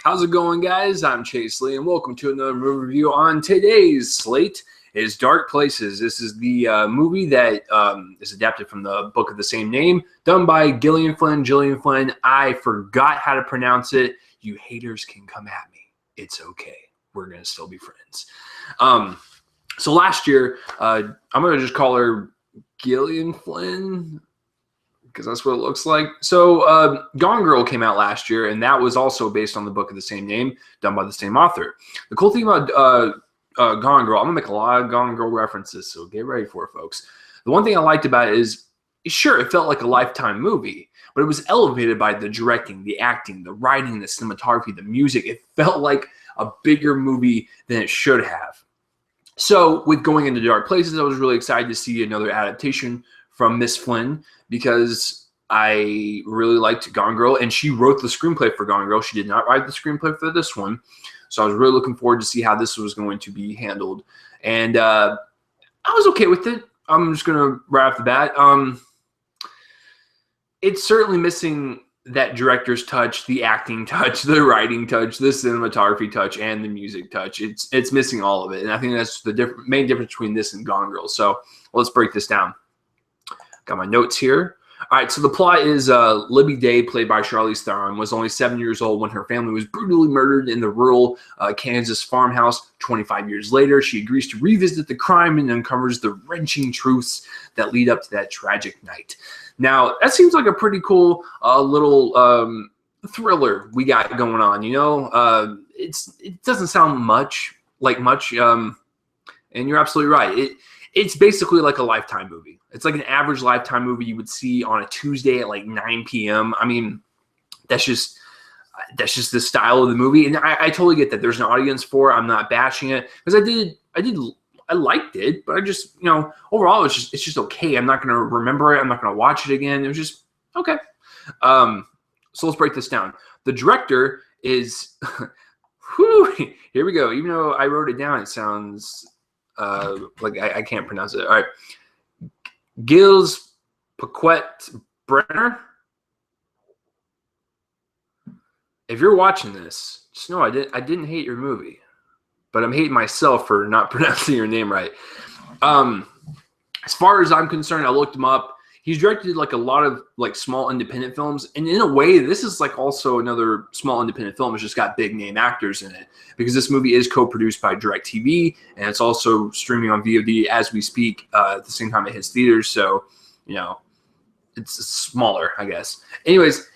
How's it going, guys? I'm Chase Lee, and welcome to another movie review. On today's slate is Dark Places. This is the movie that is adapted from the book of the same name, done by Gillian Flynn. I forgot how to pronounce it. You haters can come at me. It's okay. We're going to still be friends. So last year, I'm going to just call her Gillian Flynn, because that's what it looks like. So Gone Girl came out last year, and that was also based on the book of the same name, done by the same author. The cool thing about Gone Girl, I'm going to make a lot of Gone Girl references, so get ready for it, folks. The one thing I liked about it is, sure, it felt like a Lifetime movie, but it was elevated by the directing, the acting, the writing, the cinematography, the music. It felt like a bigger movie than it should have. So with going into Dark Places, I was really excited to see another adaptation from Miss Flynn, because I really liked Gone Girl, and she wrote the screenplay for Gone Girl. She did not write the screenplay for this one, so I was really looking forward to see how this was going to be handled, and I was okay with it. I'm just going to right off the bat. It's certainly missing that director's touch, the acting touch, the writing touch, the cinematography touch, and the music touch. It's missing all of it, and I think that's the main difference between this and Gone Girl. So let's break this down. Got my notes here. All right, so the plot is Libby Day, played by Charlize Theron, was only 7 years old when her family was brutally murdered in the rural Kansas farmhouse. 25 years later, she agrees to revisit the crime and uncovers the wrenching truths that lead up to that tragic night. Now, that seems like a pretty cool little thriller we got going on, you know? It doesn't sound like much, and you're absolutely right. It's basically like a Lifetime movie. It's like an average Lifetime movie you would see on a Tuesday at like 9 p.m. I mean, that's just the style of the movie, and I totally get that. There's an audience for it. I'm not bashing it, because I liked it, but I just, you know, overall it's just okay. I'm not gonna remember it. I'm not gonna watch it again. It was just okay. So let's break this down. The director is, whew, here we go. Even though I wrote it down, it sounds like I can't pronounce it. All right. Gilles Paquette-Brenner. If you're watching this, just know I didn't hate your movie, but I'm hating myself for not pronouncing your name right. As far as I'm concerned, I looked him up. He's directed like a lot of like small independent films, and in a way, this is like also another small independent film. It's just got big name actors in it, because this movie is co-produced by DirecTV, and it's also streaming on VOD as we speak at the same time it hits theaters. So, you know, it's smaller, I guess. Anyways,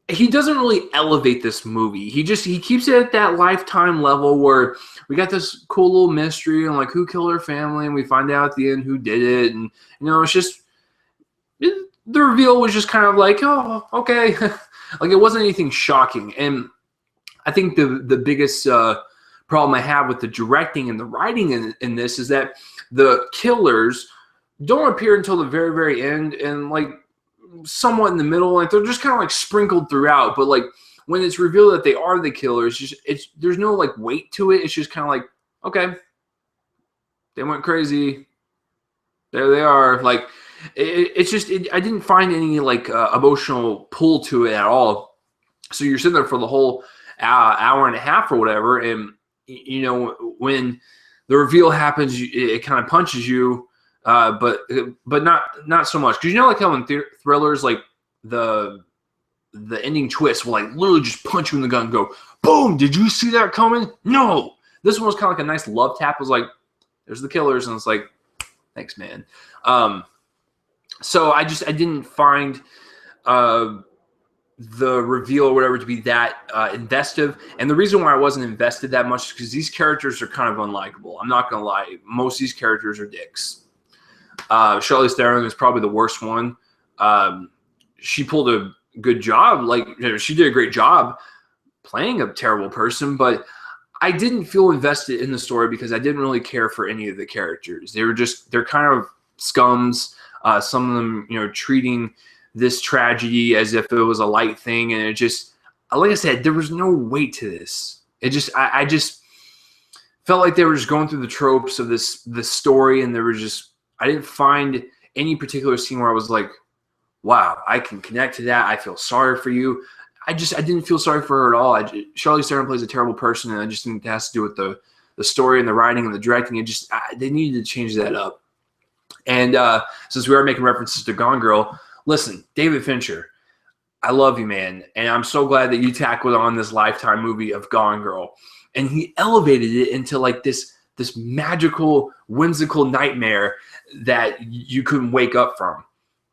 he doesn't really elevate this movie. He keeps it at that Lifetime level where we got this cool little mystery and like who killed her family, and we find out at the end who did it, and you know, it's just. The reveal was just kind of like, oh, okay. Like, it wasn't anything shocking. And I think the biggest problem I have with the directing and the writing in this is that the killers don't appear until the very, very end, and like somewhat in the middle. Like, they're just kind of like sprinkled throughout. But like when it's revealed that they are the killers, there's no like weight to it. It's just kind of like, okay, they went crazy. There they are. Like, I didn't find any like emotional pull to it at all. So you're sitting there for the whole hour and a half or whatever, and you know, when the reveal happens, it kind of punches you, but not so much, because you know, like how in thrillers, like the ending twist will like literally just punch you in the gut and go, boom! Did you see that coming? No. This one was kind of like a nice love tap. It was like, there's the killers, and it's like, thanks, man. So I didn't find the reveal or whatever to be that investive. And the reason why I wasn't invested that much is because these characters are kind of unlikable. I'm not going to lie. Most of these characters are dicks. Charlize Theron is probably the worst one. She pulled a good job. Like, you know, she did a great job playing a terrible person, but I didn't feel invested in the story because I didn't really care for any of the characters. They're kind of scums. Some of them, you know, treating this tragedy as if it was a light thing, and it just, like I said, there was no weight to this. I just felt like they were just going through the tropes of this story, and I didn't find any particular scene where I was like, wow, I can connect to that. I feel sorry for you. I didn't feel sorry for her at all. Charlize Theron plays a terrible person, and I just think it has to do with the story and the writing and the directing. They needed to change that up. And since we are making references to Gone Girl, listen, David Fincher, I love you, man, and I'm so glad that you tackled on this Lifetime movie of Gone Girl, and he elevated it into like this magical, whimsical nightmare that you couldn't wake up from.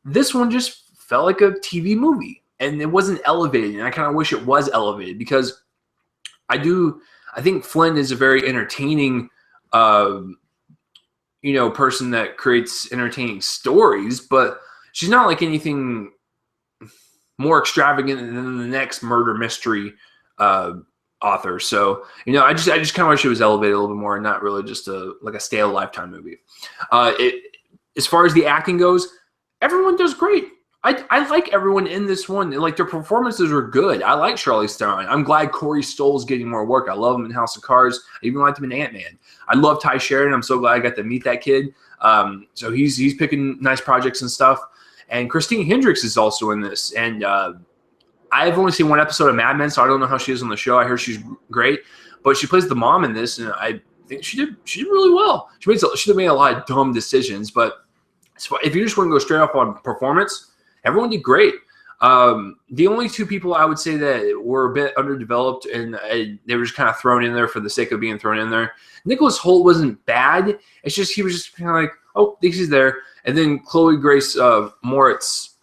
This one just felt like a TV movie, and it wasn't elevated, and I kind of wish it was elevated because I think Flynn is a very entertaining person that creates entertaining stories, but she's not like anything more extravagant than the next murder mystery author. So, I just kind of wish it was elevated a little bit more and not really just a stale Lifetime movie. As far as the acting goes, everyone does great. I like everyone in this one. Like, their performances are good. I like Charlize Theron. I'm glad Corey Stoll's getting more work. I love him in House of Cards. I even liked him in Ant-Man. I love Ty Sheridan. I'm so glad I got to meet that kid. So he's picking nice projects and stuff. And Christina Hendricks is also in this. And I've only seen one episode of Mad Men, so I don't know how she is on the show. I heard she's great. But she plays the mom in this, and I think she did really well. She made a lot of dumb decisions. But if you just want to go straight off on performance, everyone did great. The only two people I would say that were a bit underdeveloped, and they were just kind of thrown in there for the sake of being thrown in there. Nicholas Hoult wasn't bad. It's just he was just kind of like, oh, he's there. And then Chloe Grace Moritz,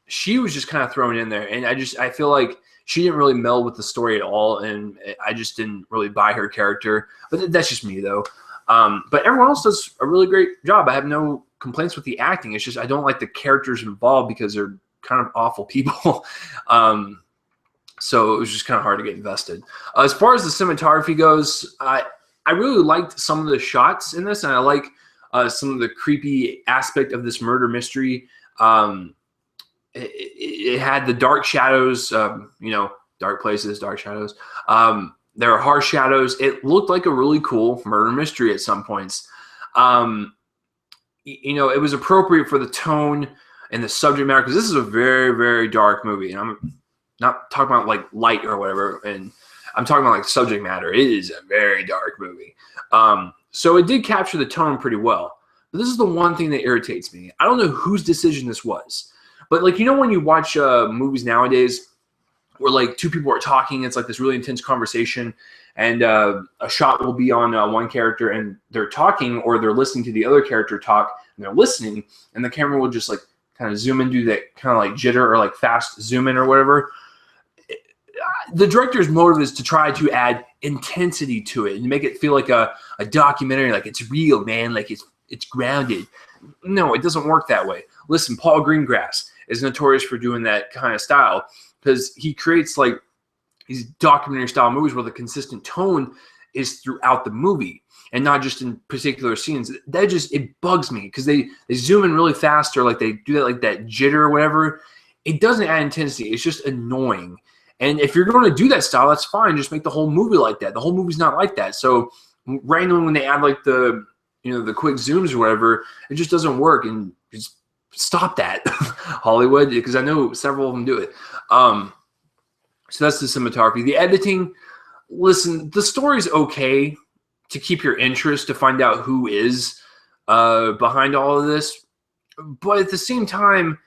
she was just kind of thrown in there. And I feel like she didn't really meld with the story at all, and I just didn't really buy her character. But that's just me, though. But everyone else does a really great job. I have no complaints with the acting. It's just I don't like the characters involved because they're kind of awful people. So it was just kind of hard to get invested. As far as the cinematography goes, I really liked some of the shots in this, and I like some of the creepy aspect of this murder mystery. It had the dark shadows, dark places, dark shadows. There are harsh shadows. It looked like a really cool murder mystery at some points. It was appropriate for the tone and the subject matter, because this is a very, very dark movie. And I'm not talking about like light or whatever, and I'm talking about like subject matter. It is a very dark movie. So it did capture the tone pretty well. But this is the one thing that irritates me. I don't know whose decision this was. But like, when you watch movies nowadays where like two people are talking, it's like this really intense conversation, and a shot will be on one character and they're talking, or they're listening to the other character talk and they're listening, and the camera will just like kind of zoom in, do that kind of like jitter or like fast zoom in or whatever. The director's motive is to try to add intensity to it and make it feel like a documentary, like it's real, man, like it's grounded. No, it doesn't work that way. Listen, Paul Greengrass is notorious for doing that kind of style, because he creates like these documentary style movies where the consistent tone is throughout the movie and not just in particular scenes. It bugs me, because they zoom in really fast, or like they do that, like that jitter or whatever. It doesn't add intensity. It's just annoying. And if you're going to do that style, that's fine. Just make the whole movie like that. The whole movie's not like that. So randomly when they add like the quick zooms or whatever, it just doesn't work. And just stop that, Hollywood, because I know several of them do it. So that's the cinematography. The editing, listen, the story's okay to keep your interest, to find out who is behind all of this. But at the same time,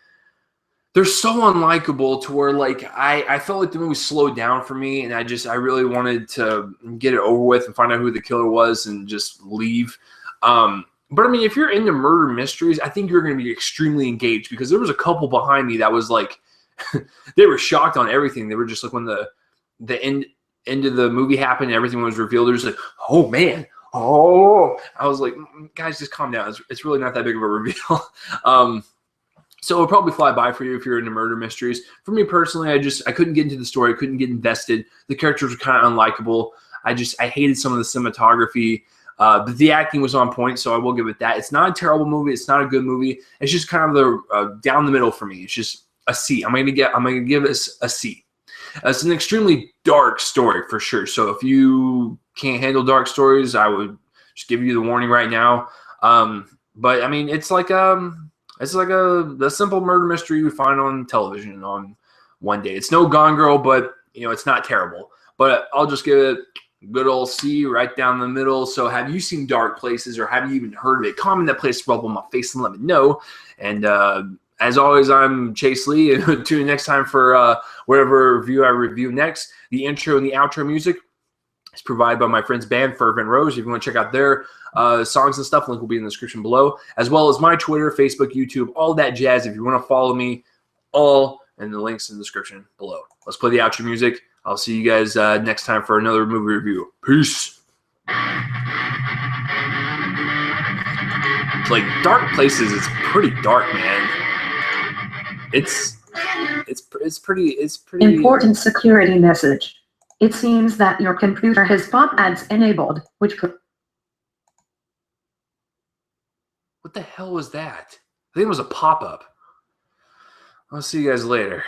they're so unlikable to where like I felt like the movie slowed down for me, and I really wanted to get it over with and find out who the killer was and just leave. But I mean, if you're into murder mysteries, I think you're going to be extremely engaged, because there was a couple behind me that was like, they were shocked on everything. They were just like, when the end of the movie happened and everything was revealed, they're just like, oh man, oh. I was like, guys, just calm down. It's really not that big of a reveal. So it'll probably fly by for you if you're into murder mysteries. For me personally, I couldn't get into the story. I couldn't get invested. The characters were kind of unlikable. I hated some of the cinematography. But the acting was on point, so I will give it that. It's not a terrible movie. It's not a good movie. It's just kind of the down the middle for me. It's just a C. I'm gonna give it a C. It's an extremely dark story for sure. So if you can't handle dark stories, I would just give you the warning right now. But I mean, it's like the simple murder mystery you find on television on one day. It's no Gone Girl, but you know, it's not terrible. But I'll just give it a good old C right down the middle. So have you seen Dark Places, or have you even heard of it? Comment that place rub on my face and let me know. And as always, I'm Chase Lee, and tune in next time for whatever review I review next. The intro and the outro music is provided by my friends band Fervent Roze. If you want to check out their songs and stuff, link will be in the description below, as well as my Twitter, Facebook, YouTube, all that jazz. If you want to follow me, all in the links in the description below. Let's play the outro music. I'll see you guys next time for another movie review. Peace. Like Dark Places, it's pretty dark, man. It's pretty important security message. It seems that your computer has pop ads enabled, which could... What the hell was that? I think it was a pop-up. I'll see you guys later.